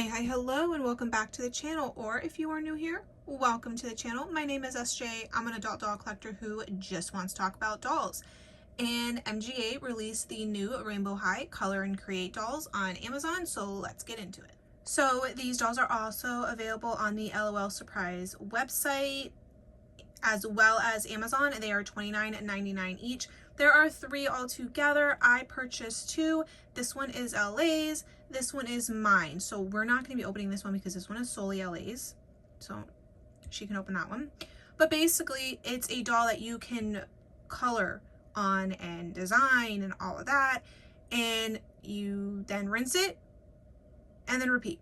Hi, hello, and welcome back to the channel, or if you are new here, welcome to the channel. My name is SJ. I'm an adult doll collector who just wants to talk about dolls. And MGA released the new Rainbow High Color and Create dolls on Amazon, so let's get into it. So these dolls are also available on the LOL Surprise website as well as Amazon, and they are $29.99 each. There are 3 altogether. I purchased 2. This one is LA's, this one is mine. So we're not going to be opening this one because this one is solely LA's. So she can open that one. But basically, it's a doll that you can color on and design and all of that. And you then rinse it and then repeat.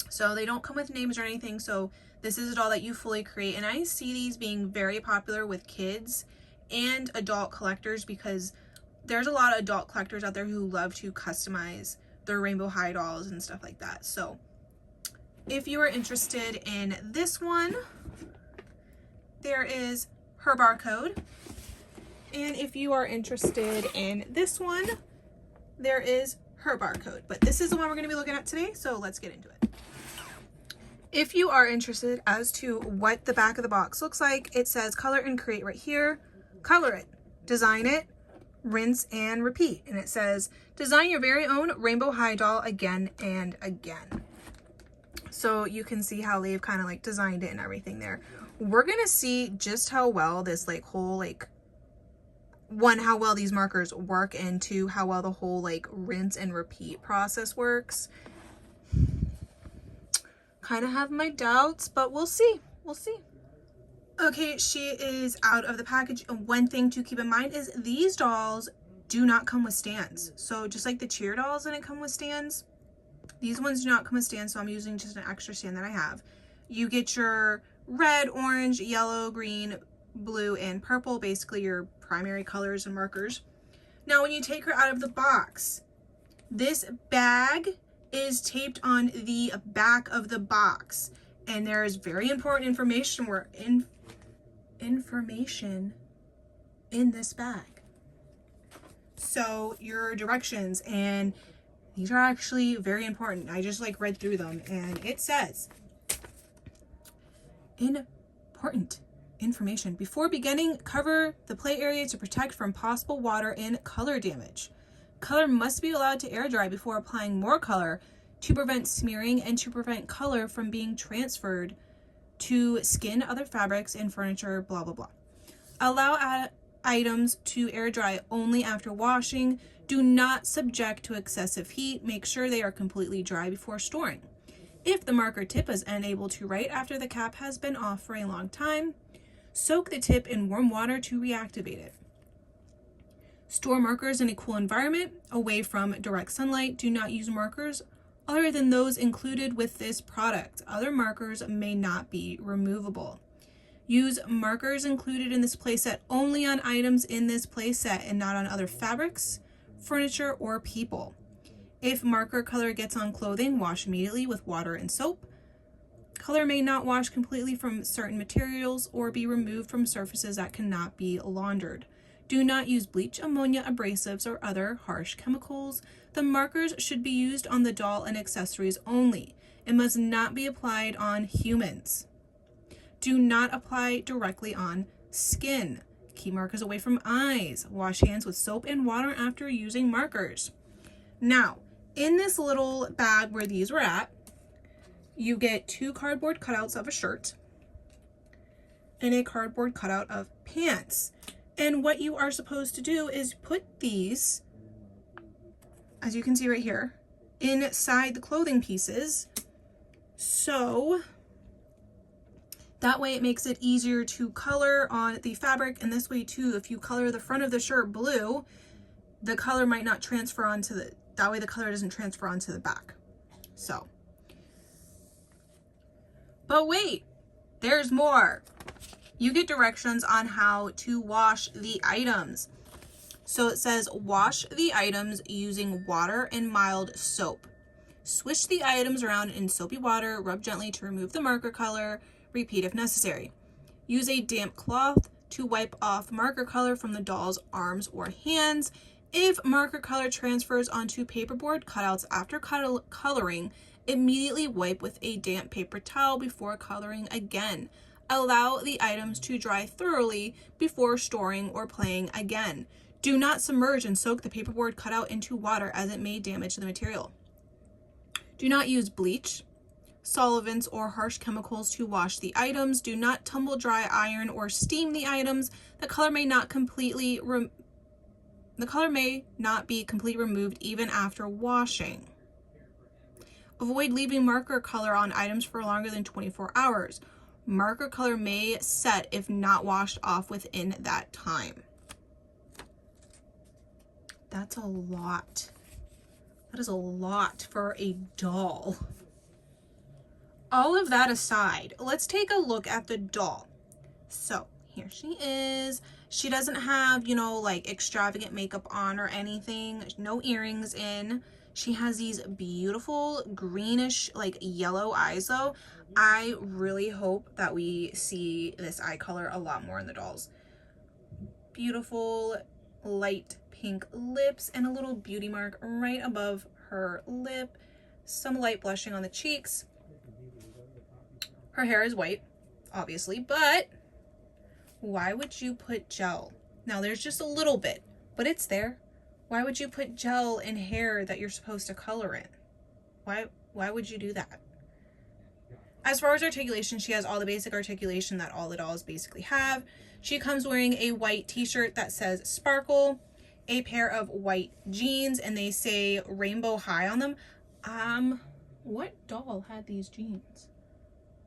So they don't come with names or anything. So this is a doll that you fully create. And I see these being very popular with kids and adult collectors because there's a lot of adult collectors out there who love to customize their Rainbow High dolls and stuff like that. So if you are interested in this one, there is her barcode. And if you are interested in this one, there is her barcode. But this is the one we're going to be looking at today, so let's get into it. If you are interested as to what the back of the box looks like, it says color and create right here. Color it, design it, rinse and repeat. And it says design your very own Rainbow High doll again and again. So you can see how they've kind of like designed it and everything there. We're going to see just how well this whole how well these markers work, and 2, how well the whole rinse and repeat process works. Kind of have my doubts, but we'll see. Okay, she is out of the package. One thing to keep in mind is these dolls do not come with stands. So just like the cheer dolls didn't come with stands, these ones do not come with stands, so I'm using just an extra stand that I have. You get your red, orange, yellow, green, blue, and purple, basically your primary colors and markers. Now when you take her out of the box, this bag is taped on the back of the box, and there is very important information in this bag. So your directions, and these are actually very important. I just read through them, and it says important information. Before beginning, cover the play area to protect from possible water and color damage. Color must be allowed to air dry before applying more color to prevent smearing and to prevent color from being transferred to skin, other fabrics, and furniture, blah, blah, blah. Allow items to air dry only after washing. Do not subject to excessive heat. Make sure they are completely dry before storing. If the marker tip is unable to write after the cap has been off for a long time, soak the tip in warm water to reactivate it. Store markers in a cool environment, away from direct sunlight. Do not use markers other than those included with this product. Other markers may not be removable. Use markers included in this playset only on items in this playset and not on other fabrics, furniture, or people. If marker color gets on clothing, wash immediately with water and soap. Color may not wash completely from certain materials or be removed from surfaces that cannot be laundered. Do not use bleach, ammonia, abrasives, or other harsh chemicals. The markers should be used on the doll and accessories only. It must not be applied on humans. Do not apply directly on skin. Keep markers away from eyes. Wash hands with soap and water after using markers. Now, in this little bag where these were at, you get 2 cardboard cutouts of a shirt and a cardboard cutout of pants. And what you are supposed to do is put these, as you can see right here, inside the clothing pieces. So that way it makes it easier to color on the fabric. And this way too, if you color the front of the shirt blue, the color might not transfer onto that way the color doesn't transfer onto the back. So, but wait, there's more. You get directions on how to wash the items. So it says wash the items using water and mild soap. Swish the items around in soapy water, rub gently to remove the marker color, repeat if necessary. Use a damp cloth to wipe off marker color from the doll's arms or hands. If marker color transfers onto paperboard cutouts after coloring, Immediately wipe with a damp paper towel before coloring again. Allow the items to dry thoroughly before storing or playing again. Do not submerge and soak the paperboard cutout into water as it may damage the material. Do not use bleach, solvents, or harsh chemicals to wash the items. Do not tumble dry, iron, or steam the items. The color may not be completely removed even after washing. Avoid leaving marker color on items for longer than 24 hours. Marker color may set if not washed off within that time. That's a lot. That is a lot for a doll. All of that aside, let's take a look at the doll. So here she is. She doesn't have, like extravagant makeup on or anything. No earrings in. She has these beautiful greenish, like yellow eyes though. I really hope that we see this eye color a lot more in the dolls. Beautiful light pink lips and a little beauty mark right above her lip. Some light blushing on the cheeks. Her hair is white, obviously, but why would you put gel? Now there's just a little bit, but it's there. Why would you put gel in hair that you're supposed to color in? Why would you do that? As far as articulation, she has all the basic articulation that all the dolls basically have. She comes wearing a white t-shirt that says Sparkle, a pair of white jeans, and they say Rainbow High on them. What doll had these jeans?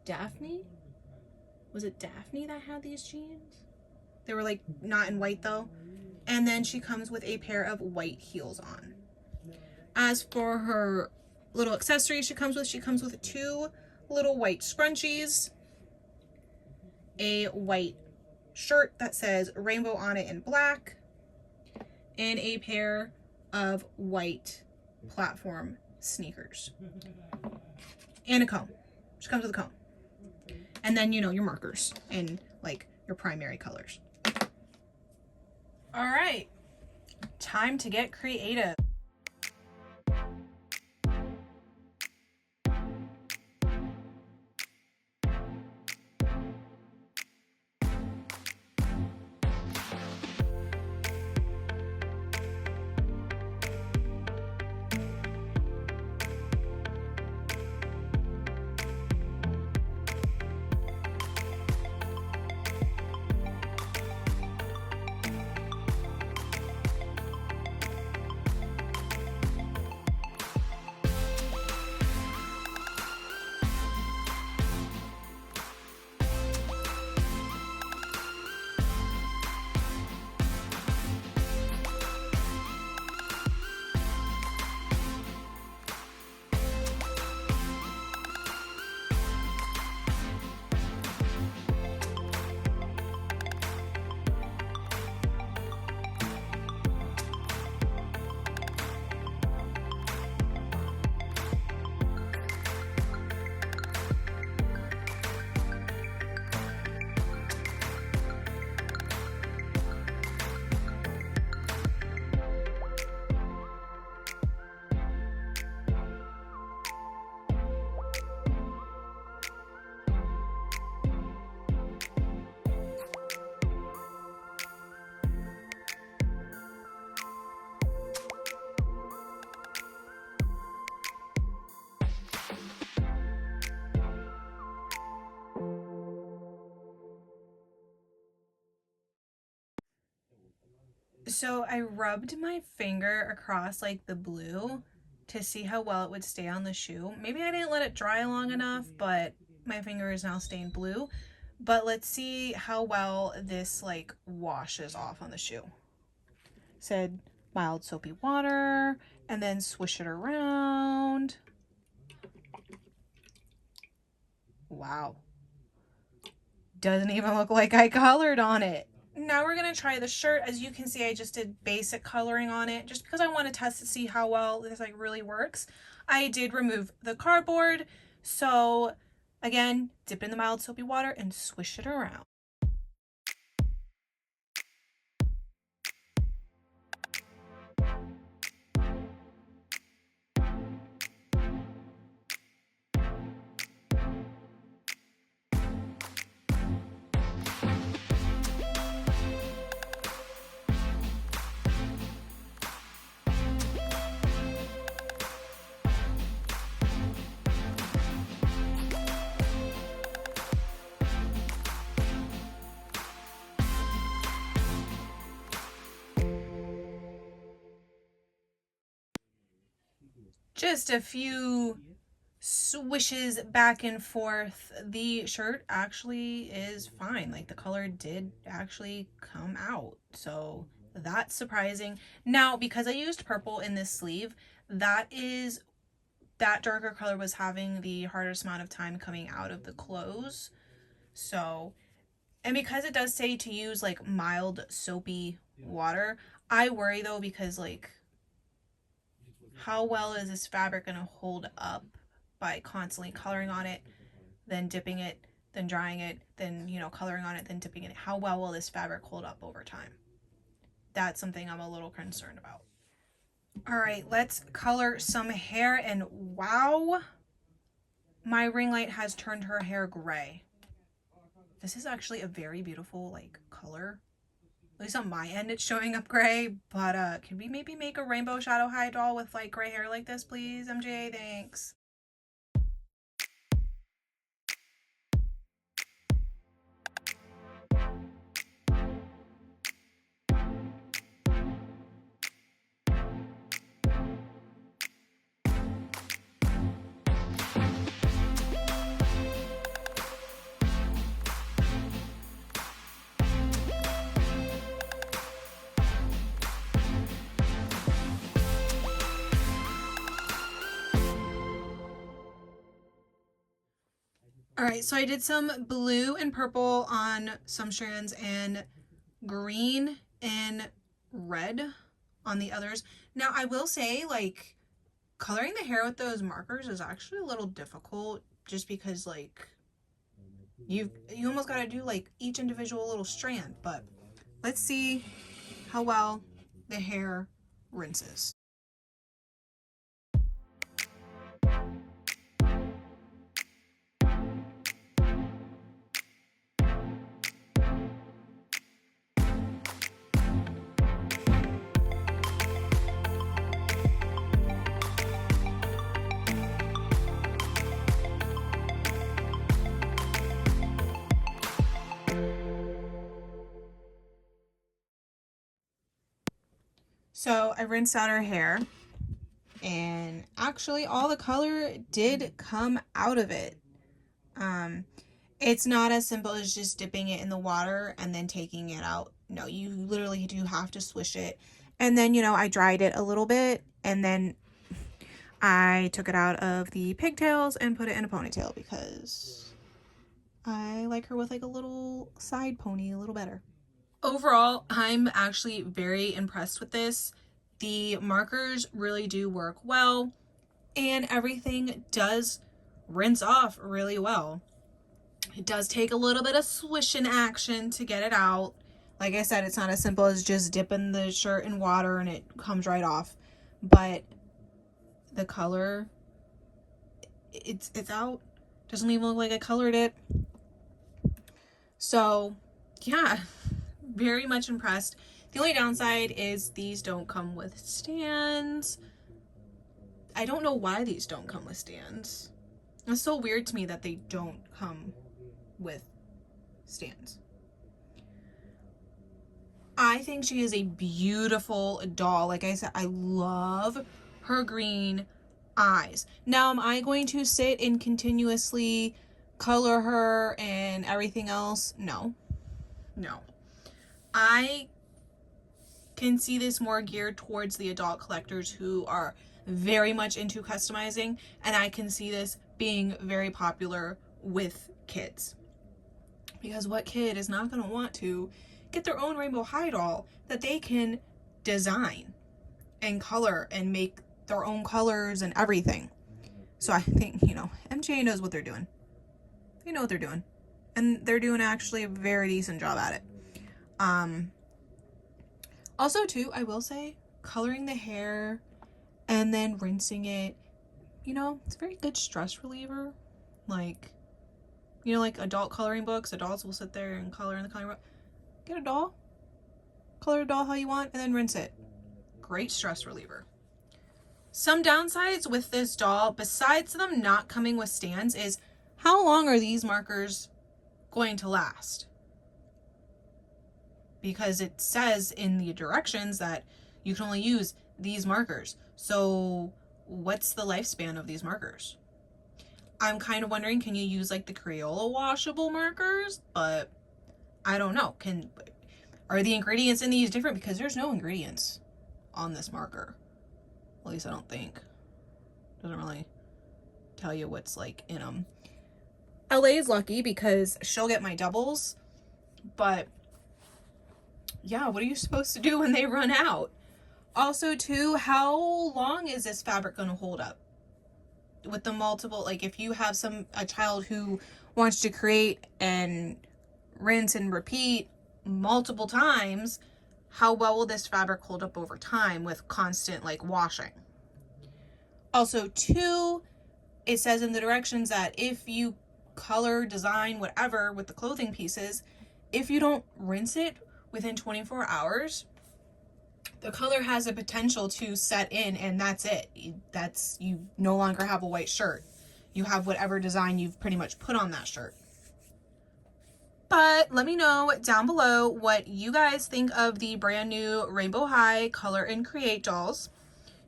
Daphne? Was it Daphne that had these jeans? They were like not in white though. And then she comes with a pair of white heels on. As for her little accessories she comes with 2 little white scrunchies, a white shirt that says Rainbow on it in black, and a pair of white platform sneakers. And a comb. She comes with a comb. And then, your markers and like your primary colors. All right, time to get creative. So I rubbed my finger across like the blue to see how well it would stay on the shoe. Maybe I didn't let it dry long enough, but my finger is now stained blue. But let's see how well this like washes off on the shoe. Said mild soapy water, and then swish it around. Wow. Doesn't even look like I colored on it. Now we're going to try the shirt. As you can see, I just did basic coloring on it just because I want to test to see how well this like really works. I did remove the cardboard. So again, dip in the mild soapy water and swish it around. just a few swishes back and forth, the shirt actually is fine. Like the color did actually come out, so that's surprising. Now, because I used purple in this sleeve, that darker color was having the hardest amount of time coming out of the clothes. So, and because it does say to use like mild soapy water, I worry though, because like how well is this fabric going to hold up by constantly coloring on it, then dipping it, then drying it, then, you know, coloring on it, then dipping it? How well will this fabric hold up over time? That's something I'm a little concerned about. All right, let's color some hair, and wow, my ring light has turned her hair gray. This is actually a very beautiful like color. At least on my end it's showing up gray, but can we maybe make a rainbow shadow high doll with like gray hair like this, please, MJ? Thanks. All right, so I did some blue and purple on some strands and green and red on the others. Now, I will say, like, coloring the hair with those markers is actually a little difficult, just because, like, you almost got to do, like, each individual little strand. But let's see how well the hair rinses. So I rinsed out her hair, and actually all the color did come out of it. It's not as simple as just dipping it in the water and then taking it out. No, you literally do have to swish it. And then, you know, I dried it a little bit, and then I took it out of the pigtails and put it in a ponytail because I like her with like a little side pony a little better. Overall, I'm actually very impressed with this. The markers really do work well, and everything does rinse off really well. It does take a little bit of swishing action to get it out. Like I said, it's not as simple as just dipping the shirt in water and it comes right off. But the color, it's out. Doesn't even look like I colored it. So, yeah, very much impressed. The only downside is these don't come with stands. I don't know why these don't come with stands. It's so weird to me that they don't come with stands. I think she is a beautiful doll. Like I said, I love her green eyes. Now, am I going to sit and continuously color her and everything else? No. I can see this more geared towards the adult collectors who are very much into customizing, and I can see this being very popular with kids. Because what kid is not going to want to get their own rainbow high doll that they can design and color and make their own colors and everything? So I think, you know, MJ knows what they're doing. They know what they're doing. And they're doing actually a very decent job at it. Also, too, I will say, coloring the hair and then rinsing it, you know, it's a very good stress reliever. Like, you know, like adult coloring books, adults will sit there and color in the coloring book. Get a doll, color a doll how you want, and then rinse it. Great stress reliever. Some downsides with this doll, besides them not coming with stands, is how long are these markers going to last? Because it says in the directions that you can only use these markers. So what's the lifespan of these markers? I'm kind of wondering, can you use like the Crayola washable markers? But I don't know. Are the ingredients in these different? Because there's no ingredients on this marker. At least I don't think. Doesn't really tell you what's like in them. LA is lucky because she'll get my doubles, but yeah, what are you supposed to do when they run out? Also too, how long is this fabric going to hold up? With the multiple, like if you have a child who wants to create and rinse and repeat multiple times, how well will this fabric hold up over time with constant like washing? Also too, it says in the directions that if you color, design, whatever with the clothing pieces, if you don't rinse it within 24 hours, the color has a potential to set in, and that's it. You no longer have a white shirt. You have whatever design you've pretty much put on that shirt. But let me know down below what you guys think of the brand new Rainbow High Color and Create dolls.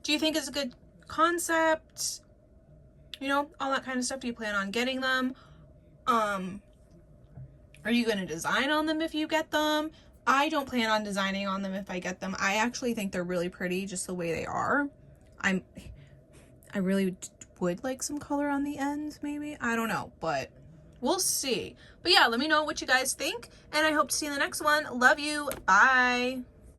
Do you think it's a good concept? You know, all that kind of stuff. Do you plan on getting them? Are you going to design on them if you get them? I don't plan on designing on them if I get them. I actually think they're really pretty just the way they are. I really would like some color on the ends, maybe. I don't know, but we'll see. But yeah, let me know what you guys think, and I hope to see you in the next one. Love you. Bye.